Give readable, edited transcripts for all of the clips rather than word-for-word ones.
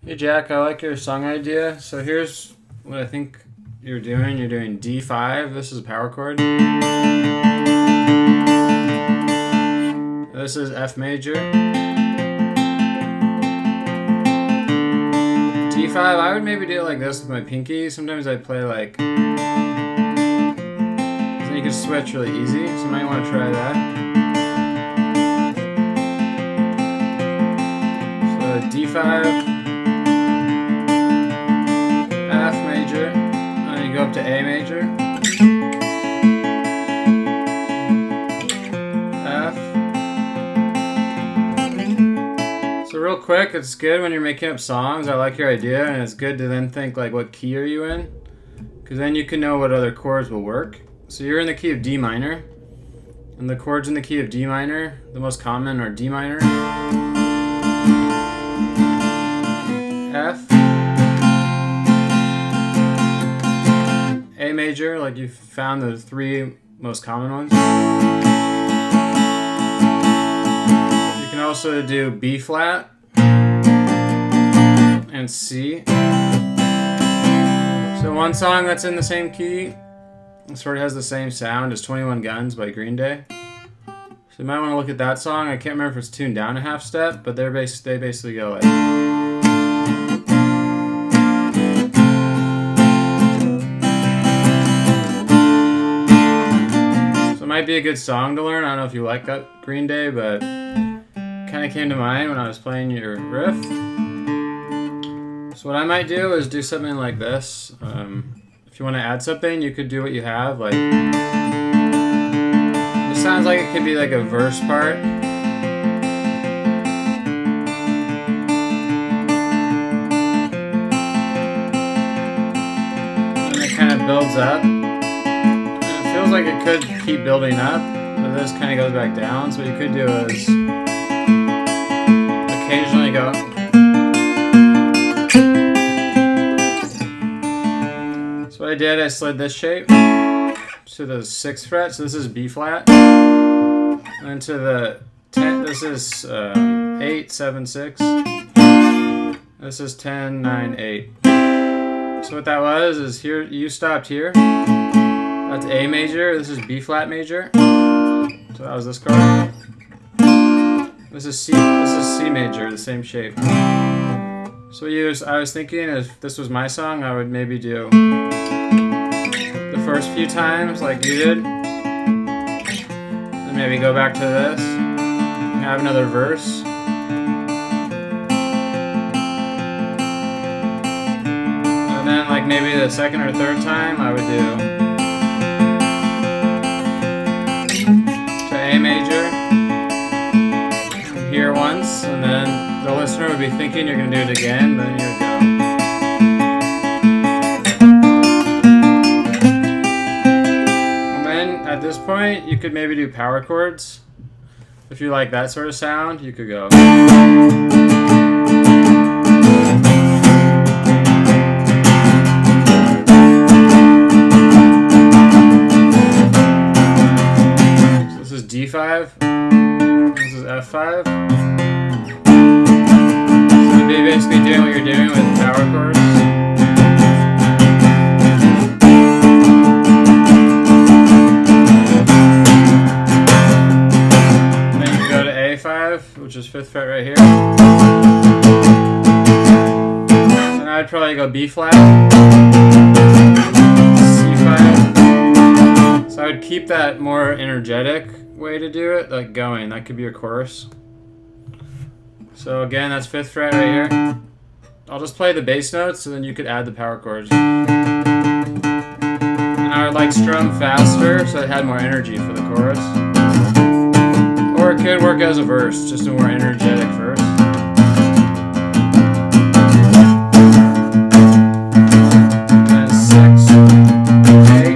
Hey Jack, I like your song idea. So here's what I think you're doing. You're doing D5. This is a power chord. This is F major. D5, I would maybe do it like this with my pinky. Sometimes I play like... So you can switch really easy. So you might want to try that. So D5. F major, and then you go up to A major, F. So real quick, it's good when you're making up songs. I like your idea, and it's good to then think like, what key are you in? Because then you can know what other chords will work. So you're in the key of D minor, and the chords in the key of D minor, the most common are D minor, F, A major, like you found the three most common ones. You can also do B flat and C. So one song that's in the same key, it sort of has the same sound as 21 Guns by Green Day. So you might want to look at that song. I can't remember if it's tuned down a half step, but they basically go like... Might be a good song to learn. I don't know if you like that Green Day, but kind of came to mind when I was playing your riff. So what I might do is do something like this. If you want to add something, you could do what you have. Like, this sounds like it could be like a verse part. And it kind of builds up. Feels like it could keep building up, but this kind of goes back down. So what you could do is occasionally go. So what I did, I slid this shape to the 6th fret. So this is B flat, and to the 10. This is 8, 7, 6. This is 10, 9, 8. So what that was is here. You stopped here. That's A major, this is B flat major. So that was this chord. This is C major, the same shape. So I was thinking if this was my song, I would maybe do the first few times like you did. And maybe go back to this. And have another verse. And then like maybe the second or third time I would do A major here once, and then the listener would be thinking you're going to do it again, then you would go. And then at this point you could maybe do power chords. If you like that sort of sound, you could go. D5, this is F5. So you'd be basically doing what you're doing with power chords. And then you can go to A5, which is 5th fret right here. And I'd probably go B flat, C5. So I would keep that more energetic way to do it, like going. That could be your chorus. So again, that's 5th fret right here. I'll just play the bass notes, so then you could add the power chords. And I would like strum faster, so it had more energy for the chorus. Or it could work as a verse, just a more energetic verse. And 6, 8.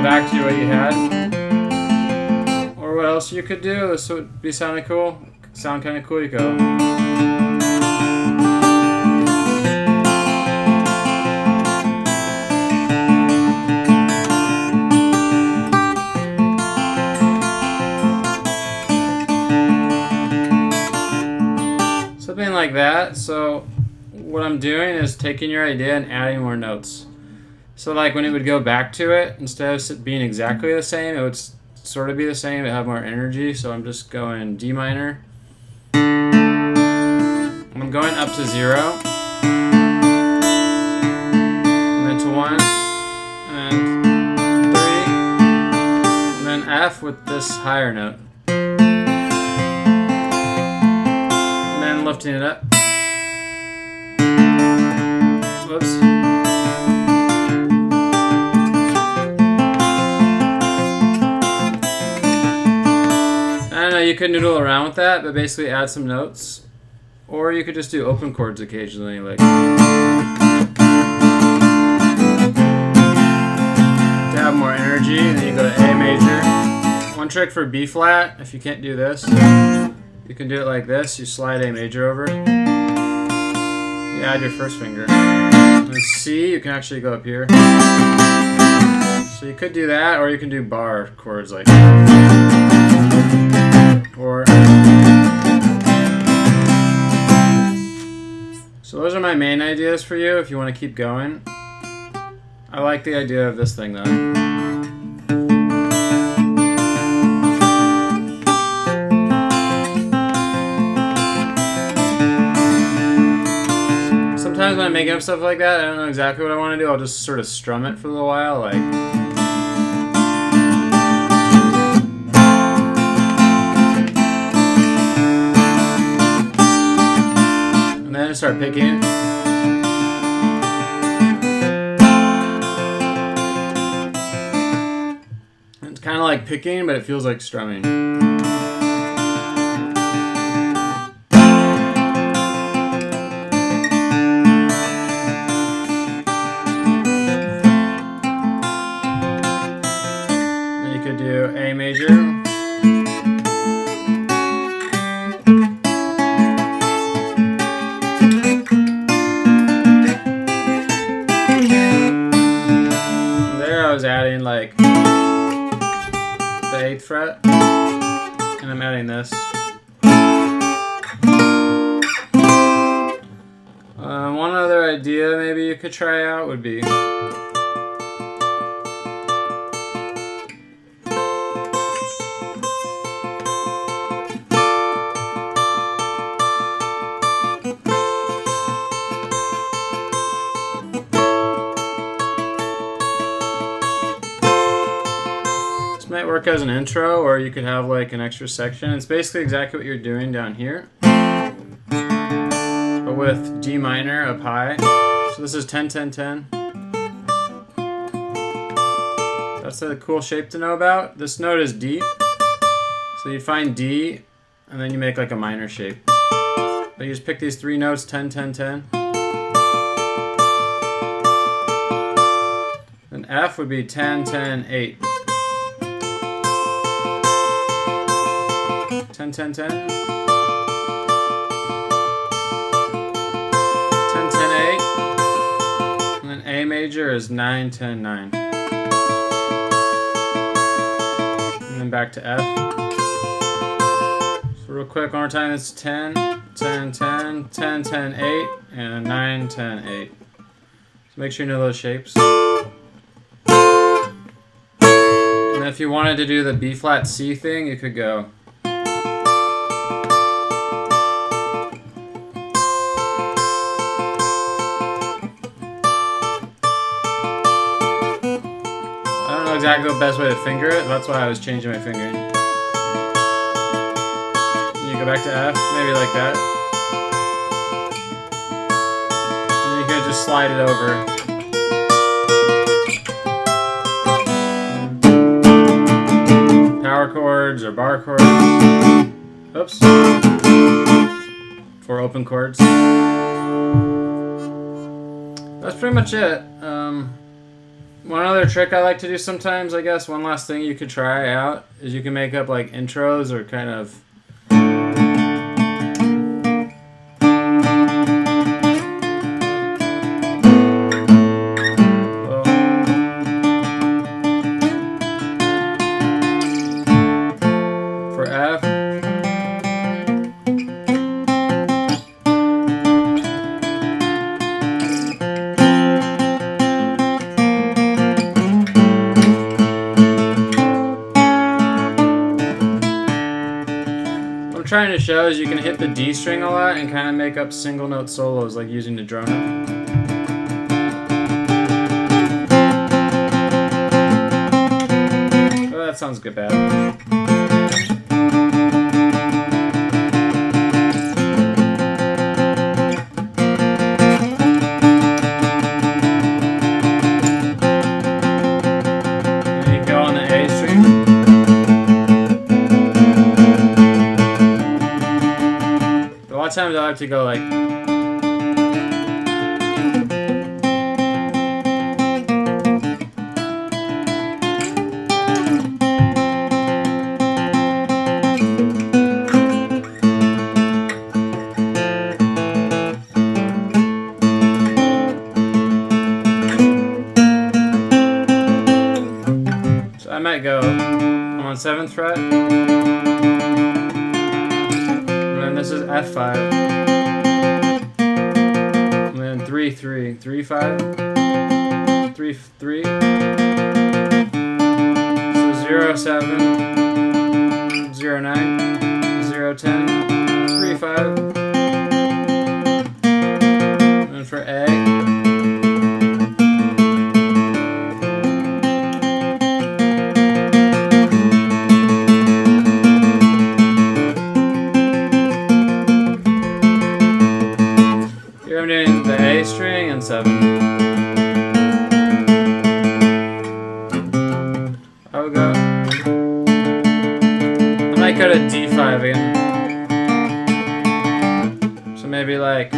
Back to what you had. else you could do? This would be sound kind of cool. You go. Something like that. So what I'm doing is taking your idea and adding more notes. So like when it would go back to it, instead of being exactly the same, it would sort of be the same, but have more energy. So I'm just going D minor. I'm going up to 0, and then to 1, and 3, and then F with this higher note. And then lifting it up. Whoops. I don't know, you could noodle around with that, but basically add some notes. Or you could just do open chords occasionally, like to have more energy, and then you go to A major. One trick for B flat, if you can't do this, you can do it like this. You slide A major over. You add your first finger. And C, you can actually go up here. So you could do that, or you can do bar chords like or. So those are my main ideas for you if you want to keep going. I like the idea of this thing though. Sometimes when I'm making up stuff like that, I don't know exactly what I want to do. I'll just sort of strum it for a little while, like. Start picking. It's kind of like picking, but it feels like strumming. Then you could do A major. Adding like the 8th fret, and I'm adding this. One other idea maybe you could try out would be might work as an intro, or you could have like an extra section. It's basically exactly what you're doing down here, but with D minor up high. So this is 10, 10, 10. That's a cool shape to know about. This note is D, so you find D, and then you make like a minor shape. But you just pick these 3 notes, 10, 10, 10. And F would be 10, 10, 8. 10, 10, 10. 10, 10, 8. And then A major is 9, 10, 9. And then back to F. So real quick, one more time, it's 10, 10, 10, 10, 10, 8, and 9, 10, 8. So make sure you know those shapes. And if you wanted to do the B flat C thing, you could go. Exactly the best way to finger it. That's why I was changing my fingering. You go back to F, maybe like that. And you can just slide it over. Power chords or bar chords. Oops. For open chords. That's pretty much it. One other trick I like to do sometimes, I guess, one last thing you could try out is you can make up like intros or kind of for F. Trying to show is you can hit the D string a lot and kind of make up single note solos like using the drone. Oh, that sounds good bad. And you go on the A string. A lot of times I like to go like so I might go I'm on 7th fret. This is F5, and then 3 3 3 5 3 3. So 0 7 0 9 0 10 3 5. And for A. I'm doing the A string and 7. I would go. I might go to D5 again. So maybe like.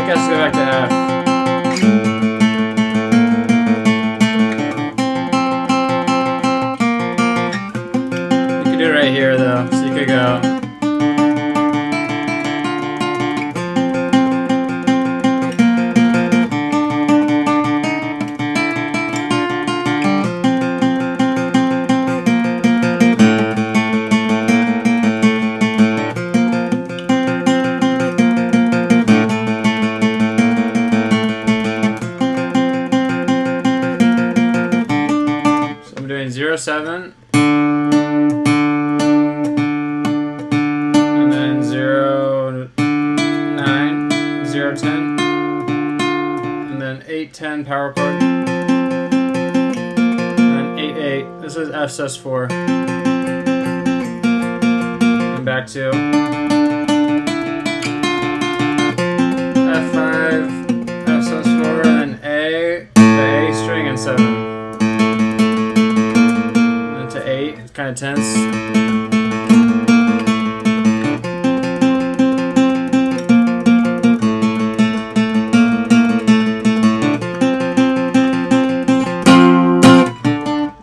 Let's go back to F. You could do it right here though, so you could go. Doing 0 7 and then 0 9 0 10 and then 8 10 power chord and then 8 8. This is F sus4 and back to F5 F sus4 and then A, the A string and 7. To 8, it's kind of tense.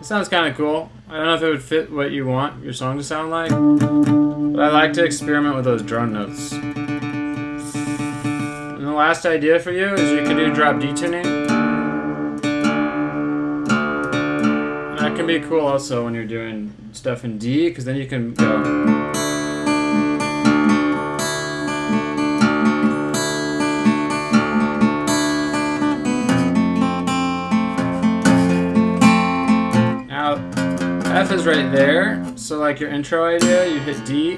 It sounds kind of cool. I don't know if it would fit what you want your song to sound like, but I like to experiment with those drone notes. And the last idea for you is you can do drop D tuning. That can be cool also when you're doing stuff in D, because then you can go. Now, F is right there, so like your intro idea, you hit D.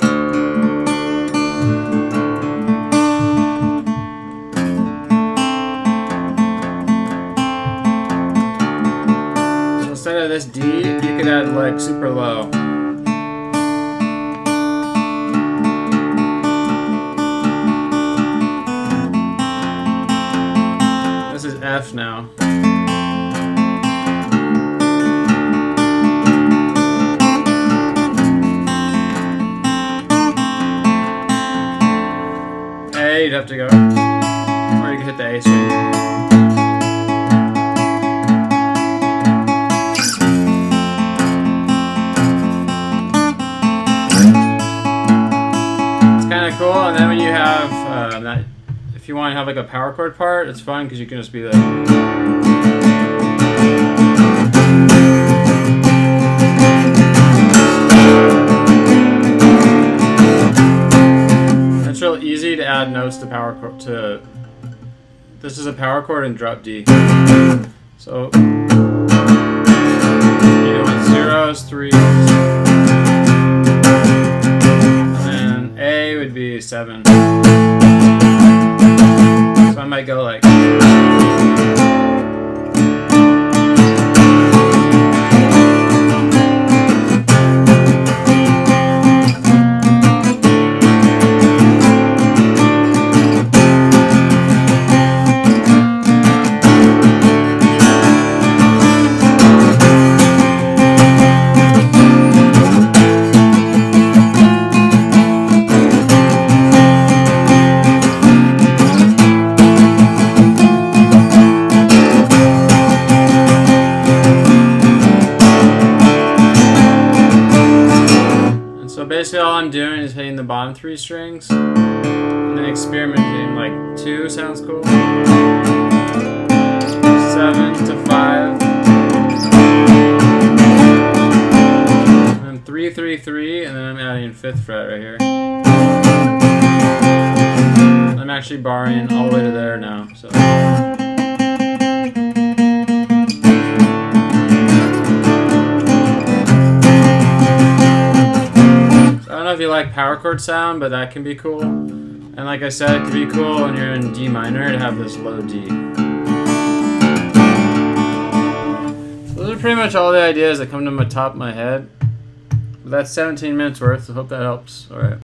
Instead of this D, you could add like super low. F now. A, you'd have to go. Or you could hit the A string. Cool, and then when you have that, if you want to have like a power chord part, it's fun because you can just be like. It's real easy to add notes to power chord. This is a power chord and drop D. So you want zeros, threes. Would be 7. So I might go like. Basically all I'm doing is hitting the bottom 3 strings and then experimenting. Like 2 sounds cool, 7 to 5, and then 3, 3, 3, and then I'm adding 5th fret right here. I'm actually barring all the way to there now. So. I don't know if you like power chord sound, but that can be cool. And like I said, it can be cool when you're in D minor to have this low D. Those are pretty much all the ideas that come to the top of my head. But that's 17 minutes worth, so I hope that helps. Alright.